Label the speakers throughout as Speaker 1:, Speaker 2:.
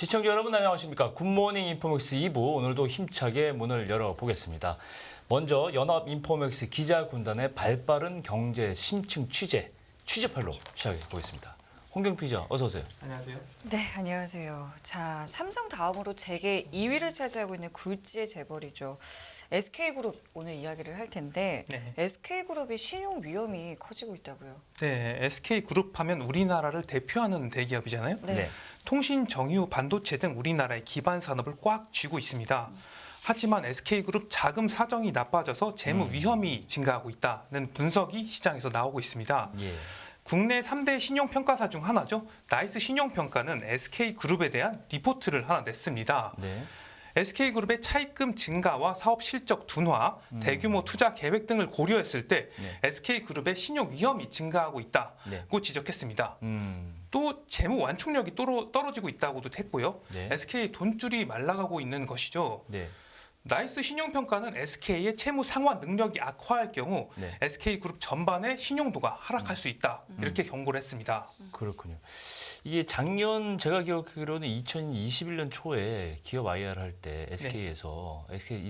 Speaker 1: 시청자 여러분 안녕하십니까. 굿모닝 인포맥스 2부 오늘도 힘차게 문을 열어보겠습니다. 먼저 연합인포맥스 기자군단의 발빠른 경제 심층 취재팔로 시작해보겠습니다. 홍경필 기자 어서 오세요.
Speaker 2: 안녕하세요.
Speaker 3: 네, 안녕하세요. 자, 삼성 다음으로 재계 2위를 차지하고 있는 굴지의 재벌이죠. SK그룹 오늘 이야기를 할 텐데
Speaker 2: 네.
Speaker 3: SK그룹이 신용 위험이 커지고 있다고요.
Speaker 2: 네, SK그룹 하면 우리나라를 대표하는 대기업이잖아요.
Speaker 3: 네.
Speaker 2: 통신, 정유, 반도체 등 우리나라의 기반 산업을 꽉 쥐고 있습니다. 하지만 SK그룹 자금 사정이 나빠져서 재무 위험이 증가하고 있다는 분석이 시장에서 나오고 있습니다.
Speaker 1: 예.
Speaker 2: 국내 3대 신용평가사 중 하나죠. 나이스 신용평가는 SK그룹에 대한 리포트를 하나 냈습니다.
Speaker 1: 네.
Speaker 2: SK그룹의 차입금 증가와 사업 실적 둔화, 대규모 투자 계획 등을 고려했을 때
Speaker 1: 네.
Speaker 2: SK그룹의 신용 위험이 증가하고 있다고
Speaker 1: 네.
Speaker 2: 지적했습니다. 또 재무 완충력이 떨어지고 있다고도 했고요.
Speaker 1: 네.
Speaker 2: SK 돈줄이 말라가고 있는 것이죠.
Speaker 1: 네.
Speaker 2: 나이스 신용평가는 SK의 채무 상환 능력이 악화할 경우
Speaker 1: 네.
Speaker 2: SK그룹 전반의 신용도가 하락할 수 있다. 이렇게 경고를 했습니다.
Speaker 1: 그렇군요. 이게 작년 제가 기억하기로는 2021년 초에 기업 IR 할 때 SK에서 SK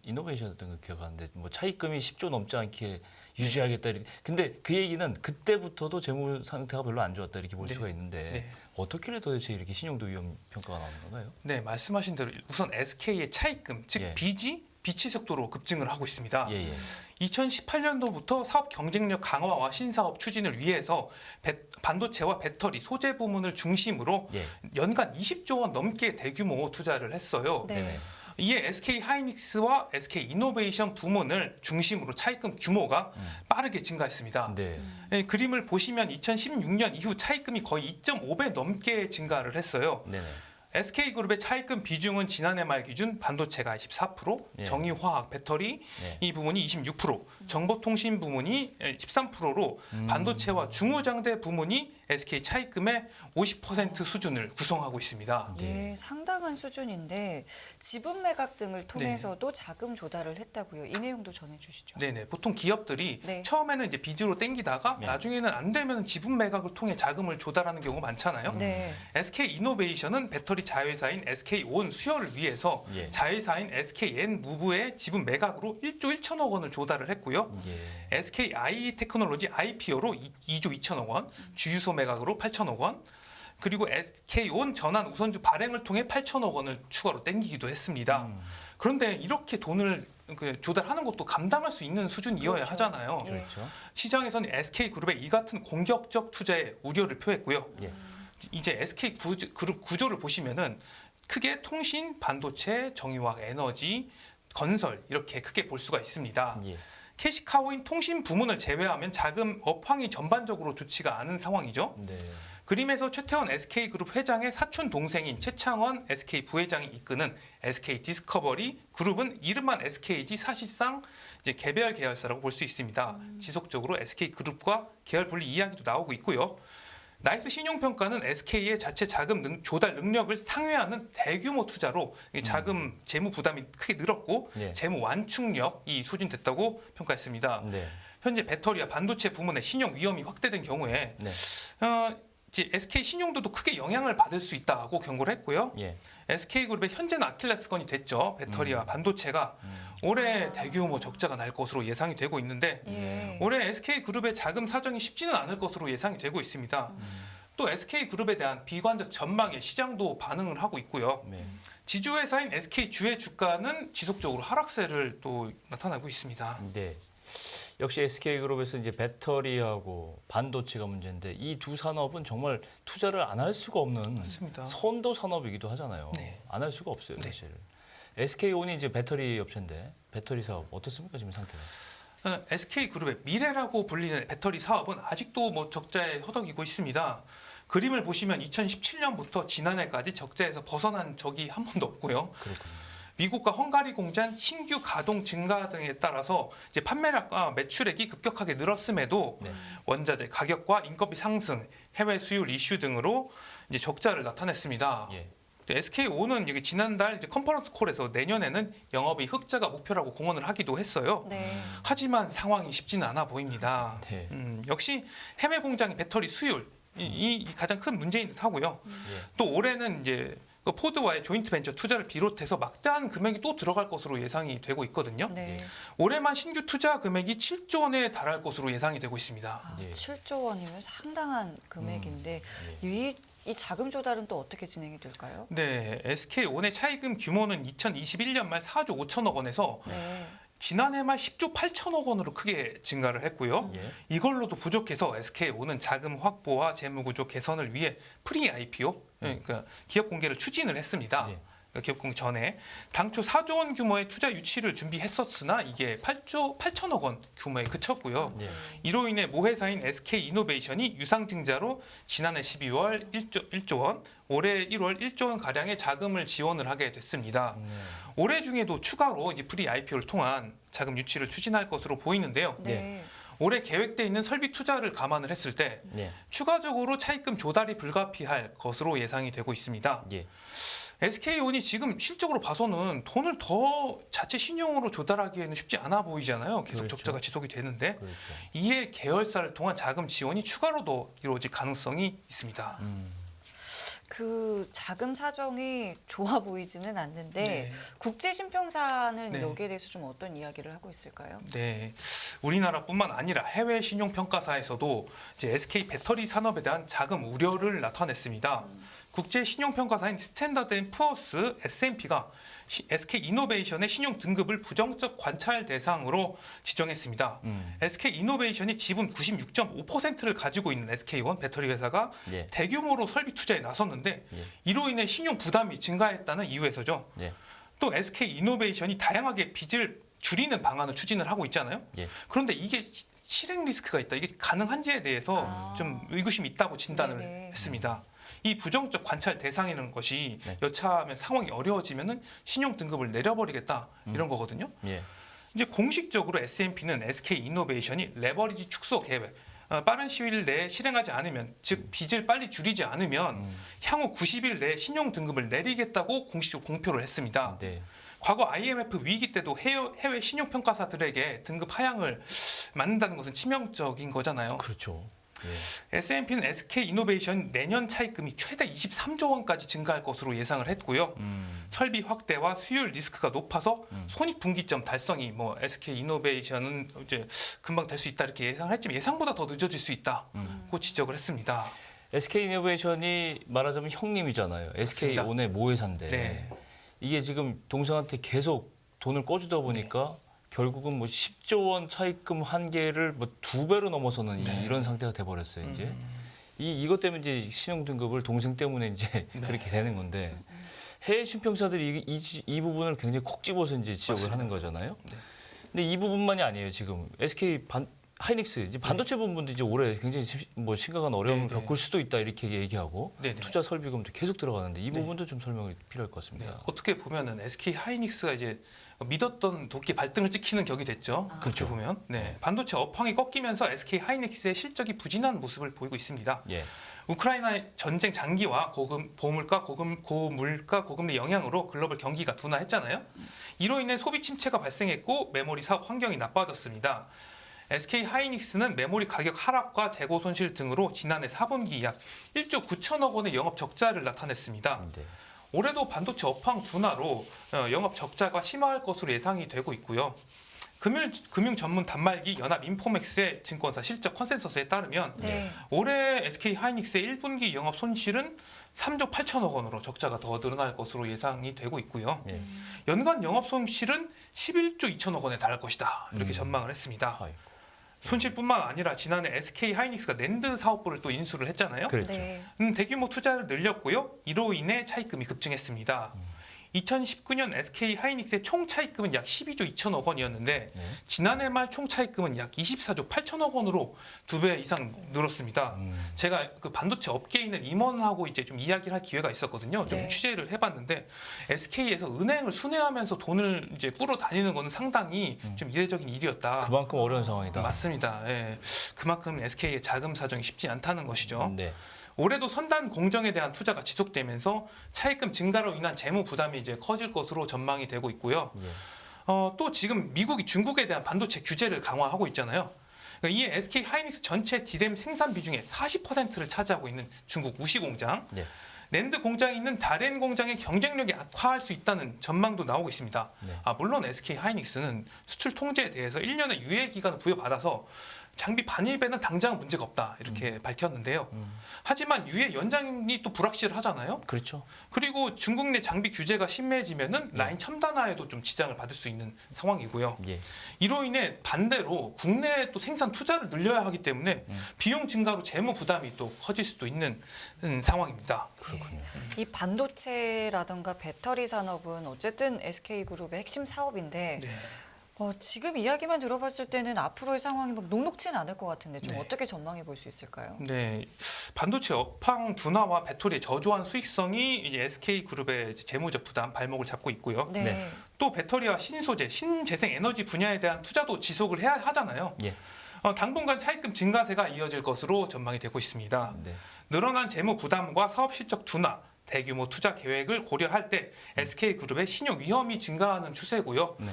Speaker 1: 이노베이션했던 걸 기억하는데 뭐 차입금이 10조 넘지 않게 유지하겠다. 근데 그 얘기는 그때부터도 재무 상태가 별로 안 좋았다 이렇게 볼
Speaker 2: 네.
Speaker 1: 수가 있는데
Speaker 2: 네.
Speaker 1: 어떻게 해야 도대체 이렇게 신용도 위험 평가가 나오는 건가요?
Speaker 2: 네, 말씀하신 대로 우선 SK의 차입금, 즉
Speaker 1: 예.
Speaker 2: 빚이 비치 속도로 급증을 하고 있습니다.
Speaker 1: 예, 예.
Speaker 2: 2018년도부터 사업 경쟁력 강화와 신사업 추진을 위해서 반도체와 배터리, 소재 부문을 중심으로
Speaker 1: 예.
Speaker 2: 연간 20조 원 넘게 대규모 투자를 했어요.
Speaker 3: 네.
Speaker 1: 네네.
Speaker 2: 이에 SK 하이닉스와 SK 이노베이션 부문을 중심으로 차입금 규모가 빠르게 증가했습니다.
Speaker 1: 네.
Speaker 2: 예, 그림을 보시면 2016년 이후 차입금이 거의 2.5배 넘게 증가를 했어요.
Speaker 1: 네네.
Speaker 2: SK그룹의 차입금 비중은 지난해 말 기준 반도체가 14%,
Speaker 1: 예.
Speaker 2: 정유화학, 배터리
Speaker 1: 예.
Speaker 2: 이 부문이 26%, 정보통신 부문이 13%로 반도체와 중후장대 부문이 SK 차입금의 50% 수준을 구성하고 있습니다.
Speaker 3: 예, 상당한 수준인데 지분 매각 등을 통해서도 자금 조달을 했다고요. 이 내용도 전해주시죠.
Speaker 2: 네네, 보통 기업들이
Speaker 3: 네.
Speaker 2: 처음에는 이제 빚으로 땡기다가
Speaker 1: 네.
Speaker 2: 나중에는 안 되면 지분 매각을 통해 자금을 조달하는 경우가 많잖아요.
Speaker 3: 네.
Speaker 2: SK 이노베이션은 배터리 자회사인 SK온 수혈을 위해서
Speaker 1: 예.
Speaker 2: 자회사인 SKN 무브의 지분 매각으로 1조 1천억 원을 조달을 했고요.
Speaker 1: 예.
Speaker 2: SKI 테크놀로지 IPO로 2조 2천억 원, 주유소 매각으로 8천억 원, 그리고 SK온 전환 우선주 발행을 통해 8천억 원을 추가로 땡기기도 했습니다. 그런데 이렇게 돈을 조달하는 것도 감당할 수 있는 수준이어야
Speaker 3: 그렇죠.
Speaker 2: 하잖아요.
Speaker 3: 예.
Speaker 1: 그렇죠.
Speaker 2: 시장에서는 SK그룹의 이 같은 공격적 투자에 우려를 표했고요.
Speaker 1: 예.
Speaker 2: 이제 SK그룹 구조를 보시면은 크게 통신, 반도체, 정유화학, 에너지, 건설 이렇게 크게 볼 수가 있습니다.
Speaker 1: 예.
Speaker 2: 캐시카우인 통신 부문을 제외하면 자금 업황이 전반적으로 좋지가 않은 상황이죠.
Speaker 1: 네.
Speaker 2: 그림에서 최태원 SK그룹 회장의 사촌 동생인 최창원 SK 부회장이 이끄는 SK 디스커버리 그룹은 이름만 SK이지 사실상 이제 개별 계열사라고 볼 수 있습니다. 지속적으로 SK그룹과 계열 분리 이야기도 나오고 있고요. 나이스 신용평가는 SK의 자체 자금 조달 능력을 상회하는 대규모 투자로 이 자금 재무 부담이 크게 늘었고
Speaker 1: 예.
Speaker 2: 재무 완충력이 소진됐다고 평가했습니다.
Speaker 1: 네.
Speaker 2: 현재 배터리와 반도체 부문의 신용 위험이 확대된 경우에
Speaker 1: 네.
Speaker 2: 이제 SK 신용도도 크게 영향을 받을 수 있다고 경고를 했고요.
Speaker 1: 예.
Speaker 2: SK그룹의 현재는 아킬레스건이 됐죠. 배터리와 반도체가 올해 대규모 적자가 날 것으로 예상이 되고 있는데
Speaker 3: 예.
Speaker 2: 올해 SK그룹의 자금 사정이 쉽지는 않을 것으로 예상이 되고 있습니다. 또 SK그룹에 대한 비관적 전망에 시장도 반응을 하고 있고요.
Speaker 1: 네.
Speaker 2: 지주회사인 SK 주의 주가는 지속적으로 하락세를 또 나타나고 있습니다.
Speaker 1: 네. 역시 SK그룹에서 이제 배터리하고 반도체가 문제인데 이 두 산업은 정말 투자를 안 할 수가 없는
Speaker 2: 맞습니다.
Speaker 1: 선도 산업이기도 하잖아요.
Speaker 2: 네.
Speaker 1: 안 할 수가 없어요,
Speaker 2: 네.
Speaker 1: 사실. SK온이 이제 배터리 업체인데 배터리 사업 어떻습니까 지금 상태가?
Speaker 2: SK그룹의 미래라고 불리는 배터리 사업은 아직도 뭐 적자에 허덕이고 있습니다. 그림을 보시면 2017년부터 지난해까지 적자에서 벗어난 적이 한 번도 없고요.
Speaker 1: 그렇군요.
Speaker 2: 미국과 헝가리 공장 신규 가동 증가 등에 따라서 이제 판매량과 매출액이 급격하게 늘었음에도
Speaker 1: 네.
Speaker 2: 원자재 가격과 인건비 상승, 해외 수율 이슈 등으로 이제 적자를 나타냈습니다.
Speaker 1: 예.
Speaker 2: SK온은 여기 지난달 이제 컨퍼런스 콜에서 내년에는 영업이 흑자가 목표라고 공언을 하기도 했어요.
Speaker 3: 네.
Speaker 2: 하지만 상황이 쉽지는 않아 보입니다.
Speaker 1: 네.
Speaker 2: 역시 해외 공장의 배터리 수율 이 가장 큰 문제인 듯하고요.
Speaker 1: 예.
Speaker 2: 또 올해는 이제 그 포드와의 조인트 벤처 투자를 비롯해서 막대한 금액이 또 들어갈 것으로 예상이 되고 있거든요.
Speaker 3: 네.
Speaker 2: 올해만 신규 투자 금액이 7조 원에 달할 것으로 예상이 되고 있습니다.
Speaker 3: 아,
Speaker 1: 예.
Speaker 3: 7조 원이면 상당한 금액인데 이 자금 조달은 또 어떻게 진행이 될까요?
Speaker 2: 네, SK온의 차입금 규모는 2021년 말 4조 5천억 원에서
Speaker 3: 네.
Speaker 2: 지난해 말 10조 8천억 원으로 크게 증가를 했고요.
Speaker 1: 예.
Speaker 2: 이걸로도 부족해서 SK온은 자금 확보와 재무구조 개선을 위해 프리 IPO, 그러니까 기업 공개를 추진을 했습니다.
Speaker 1: 예.
Speaker 2: 기업 공개 전에 당초 4조 원 규모의 투자 유치를 준비했었으나 이게 8조 8천억 원 규모에 그쳤고요.
Speaker 1: 예.
Speaker 2: 이로 인해 모회사인 SK이노베이션이 유상증자로 지난해 12월 1조 원, 올해 1월 1조 원 가량의 자금을 지원을 하게 됐습니다. 올해 중에도 추가로 이제 프리 IPO를 통한 자금 유치를 추진할 것으로 보이는데요.
Speaker 3: 네.
Speaker 2: 올해 계획돼 있는 설비 투자를 감안을 했을 때
Speaker 1: 예.
Speaker 2: 추가적으로 차입금 조달이 불가피할 것으로 예상이 되고 있습니다.
Speaker 1: 예.
Speaker 2: SK온이 지금 실적으로 봐서는 돈을 더 자체 신용으로 조달하기에는 쉽지 않아 보이잖아요. 계속
Speaker 1: 그렇죠.
Speaker 2: 적자가 지속이 되는데
Speaker 1: 그렇죠.
Speaker 2: 이에 계열사를 통한 자금 지원이 추가로도 이루어질 가능성이 있습니다.
Speaker 3: 그 자금 사정이 좋아 보이지는 않는데
Speaker 2: 네.
Speaker 3: 국제신평사는
Speaker 2: 네.
Speaker 3: 여기에 대해서 좀 어떤 이야기를 하고 있을까요?
Speaker 2: 네, 우리나라뿐만 아니라 해외 신용평가사에서도 이제 SK 배터리 산업에 대한 자금 우려를 나타냈습니다. 국제 신용평가사인 스탠다드앤푸어스 S&P가 SK이노베이션의 신용 등급을 부정적 관찰 대상으로 지정했습니다. SK이노베이션이 지분 96.5%를 가지고 있는 SK온 배터리 회사가
Speaker 1: 예.
Speaker 2: 대규모로 설비 투자에 나섰는데
Speaker 1: 예.
Speaker 2: 이로 인해 신용 부담이 증가했다는 이유에서죠.
Speaker 1: 예.
Speaker 2: 또 SK이노베이션이 다양하게 빚을 줄이는 방안을 추진을 하고 있잖아요.
Speaker 1: 예.
Speaker 2: 그런데 이게 실행 리스크가 있다. 이게 가능한지에 대해서
Speaker 3: 아.
Speaker 2: 좀 의구심이 있다고 진단을
Speaker 3: 네네.
Speaker 2: 했습니다. 이 부정적 관찰 대상이라는 것이
Speaker 1: 네.
Speaker 2: 여차하면 상황이 어려워지면은 신용 등급을 내려버리겠다 이런 거거든요.
Speaker 1: 예.
Speaker 2: 이제 공식적으로 S&P는 SK이노베이션이 레버리지 축소 계획 빠른 시일 내에 실행하지 않으면 즉 빚을 빨리 줄이지 않으면 향후 90일 내에 신용 등급을 내리겠다고 공식적으로 공표를 했습니다.
Speaker 1: 네.
Speaker 2: 과거 IMF 위기 때도 해외 신용평가사들에게 등급 하향을 맞는다는 것은 치명적인 거잖아요.
Speaker 1: 그렇죠. 예.
Speaker 2: S&P는 SK이노베이션 내년 차입금이 최대 23조 원까지 증가할 것으로 예상을 했고요. 설비 확대와 수율 리스크가 높아서 손익분기점 달성이 뭐 SK이노베이션은 이제 금방 될 수 있다 이렇게 예상을 했지만 예상보다 더 늦어질 수 있다고 지적을 했습니다.
Speaker 1: SK이노베이션이 말하자면 형님이잖아요. SK온의 모회사인데
Speaker 2: 네.
Speaker 1: 이게 지금 동생한테 계속 돈을 꿔주다 보니까 결국은 뭐 10조 원 차입금 한계를 뭐 2배로 넘어서는 이런 상태가 돼버렸어요. 이제 이것 때문에 이제 신용 등급을 동생 때문에 이제 그렇게 되는 건데 해외 신평사들이 이 부분을 굉장히 콕 집어서 이제 지적을 하는 거잖아요.
Speaker 2: 네.
Speaker 1: 근데 이 부분만이 아니에요. 지금 SK 하이닉스 이제 반도체 부분도 이제 올해 굉장히 뭐 심각한 어려움을
Speaker 2: 네, 네.
Speaker 1: 겪을 수도 있다 이렇게 얘기하고
Speaker 2: 네, 네.
Speaker 1: 투자 설비금도 계속 들어가는데 이 부분도 좀 설명이 필요할 것
Speaker 2: 네,
Speaker 1: 같습니다.
Speaker 2: 어떻게 보면은 SK 하이닉스가 이제 믿었던 도끼 발등을 찍히는 격이 됐죠. 그렇게 보면 반도체 업황이 꺾이면서 SK 하이닉스의 실적이 부진한 모습을 보이고 있습니다.
Speaker 1: 예.
Speaker 2: 우크라이나 전쟁 장기와 고물가 고금리 영향으로 글로벌 경기가 둔화했잖아요. 이로 인해 소비 침체가 발생했고 메모리 사업 환경이 나빠졌습니다. SK 하이닉스는 메모리 가격 하락과 재고 손실 등으로 지난해 4분기 약 1조 9천억 원의 영업 적자를 나타냈습니다.
Speaker 1: 네.
Speaker 2: 올해도 반도체 업황 둔화로 영업 적자가 심화할 것으로 예상이 되고 있고요. 금융 전문 단말기 연합인포맥스의 증권사 실적 컨센서스에 따르면
Speaker 3: 네.
Speaker 2: 올해 SK 하이닉스의 1분기 영업 손실은 3조 8천억 원으로 적자가 더 늘어날 것으로 예상이 되고 있고요.
Speaker 1: 예.
Speaker 2: 연간 영업 손실은 11조 2천억 원에 달할 것이다. 이렇게 전망을 했습니다.
Speaker 1: 아이고.
Speaker 2: 손실뿐만 아니라 지난해 SK 하이닉스가 낸드 사업부를 또 인수를 했잖아요.
Speaker 1: 그랬죠.
Speaker 3: 네.
Speaker 2: 대규모 투자를 늘렸고요. 이로 인해 차입금이 급증했습니다. 2019년 SK 하이닉스의 총 차입금은 약 12조 2천억 원이었는데 지난해 말 총 차입금은 약 24조 8천억 원으로 2배 이상 늘었습니다. 제가 그 반도체 업계에 있는 임원하고 이제 좀 이야기를 할 기회가 있었거든요. 좀
Speaker 3: 네.
Speaker 2: 취재를 해봤는데 SK에서 은행을 순회하면서 돈을 이제 뿌러 다니는 것은 상당히 좀 이례적인 일이었다.
Speaker 1: 그만큼 어려운 상황이다.
Speaker 2: 맞습니다. 예. 그만큼 SK의 자금 사정이 쉽지 않다는 것이죠.
Speaker 1: 네.
Speaker 2: 올해도 선단 공정에 대한 투자가 지속되면서 차입금 증가로 인한 재무 부담이 이제 커질 것으로 전망이 되고 있고요.
Speaker 1: 예.
Speaker 2: 또 지금 미국이 중국에 대한 반도체 규제를 강화하고 있잖아요. 그러니까 이에 SK 하이닉스 전체 디램 생산 비중의 40%를 차지하고 있는 중국 우시 공장.
Speaker 1: 네.
Speaker 2: 낸드 공장이 있는 다롄 공장의 경쟁력이 악화할 수 있다는 전망도 나오고 있습니다.
Speaker 1: 네.
Speaker 2: 물론 SK 하이닉스는 수출 통제에 대해서 1년의 유예 기간을 부여받아서 장비 반입에는 당장 문제가 없다 이렇게 밝혔는데요. 하지만 유예 연장이 또 불확실하잖아요.
Speaker 1: 그렇죠.
Speaker 2: 그리고 중국 내 장비 규제가 심해지면은 라인 첨단화에도 좀 지장을 받을 수 있는 상황이고요.
Speaker 1: 예.
Speaker 2: 이로 인해 반대로 국내에 또 생산 투자를 늘려야 하기 때문에 비용 증가로 재무 부담이 또 커질 수도 있는 상황입니다.
Speaker 1: 그렇군요.
Speaker 3: 이 반도체라든가 배터리 산업은 어쨌든 SK그룹의 핵심 사업인데
Speaker 2: 네.
Speaker 3: 지금 이야기만 들어봤을 때는 앞으로의 상황이 막 녹록지는 않을 것 같은데 좀
Speaker 2: 네.
Speaker 3: 어떻게 전망해 볼 수 있을까요?
Speaker 2: 네, 반도체 업황 둔화와 배터리의 저조한 수익성이 이제 SK그룹의 재무적 부담 발목을 잡고 있고요.
Speaker 3: 네.
Speaker 1: 네.
Speaker 2: 또 배터리와 신소재, 신재생 에너지 분야에 대한 투자도 지속을 해야 하잖아요.
Speaker 1: 예.
Speaker 2: 당분간 차입금 증가세가 이어질 것으로 전망이 되고 있습니다.
Speaker 1: 네.
Speaker 2: 늘어난 재무 부담과 사업 실적 둔화, 대규모 투자 계획을 고려할 때 SK그룹의 신용 위험이 증가하는 추세고요.
Speaker 1: 네.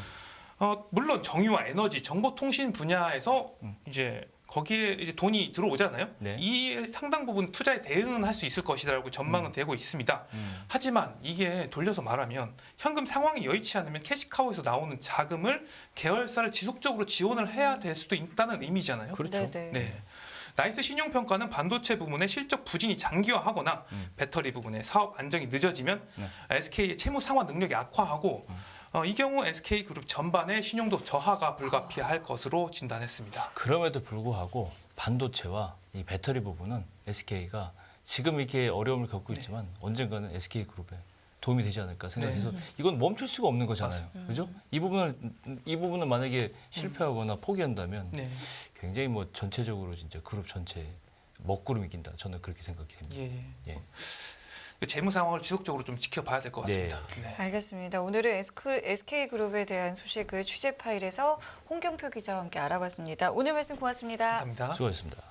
Speaker 2: 물론 정유와 에너지, 정보통신 분야에서 이제 거기에 이제 돈이 들어오잖아요.
Speaker 1: 네.
Speaker 2: 이 상당 부분 투자에 대응은 할 수 있을 것이라고 전망은 되고 있습니다. 하지만 이게 돌려서 말하면 현금 상황이 여의치 않으면 캐시카우에서 나오는 자금을 계열사를 지속적으로 지원을 해야 될 수도 있다는 의미잖아요.
Speaker 1: 그렇죠.
Speaker 3: 네네.
Speaker 2: 네. 나이스 신용평가는 반도체 부문의 실적 부진이 장기화하거나 배터리 부분의 사업 안정이 늦어지면
Speaker 1: 네.
Speaker 2: SK의 채무 상환 능력이 악화하고 이 경우 SK그룹 전반의 신용도 저하가 불가피할 것으로 진단했습니다.
Speaker 1: 그럼에도 불구하고 반도체와 이 배터리 부분은 SK가 지금 이렇게 어려움을 겪고 있지만 언젠가는 SK그룹에 도움이 되지 않을까 생각해서 이건 멈출 수가 없는 거잖아요. 그죠? 이 부분은 만약에 실패하거나 포기한다면
Speaker 2: 네.
Speaker 1: 굉장히 뭐 전체적으로 진짜 그룹 전체에 먹구름이 낀다. 저는 그렇게 생각이 됩니다.
Speaker 2: 예.
Speaker 1: 예.
Speaker 2: 재무 상황을 지속적으로 좀 지켜봐야 될 것 같습니다. 네.
Speaker 3: 알겠습니다. 오늘은 SK그룹에 대한 소식을 취재 파일에서 홍경표 기자와 함께 알아봤습니다. 오늘 말씀 고맙습니다.
Speaker 2: 감사합니다.
Speaker 1: 수고하셨습니다.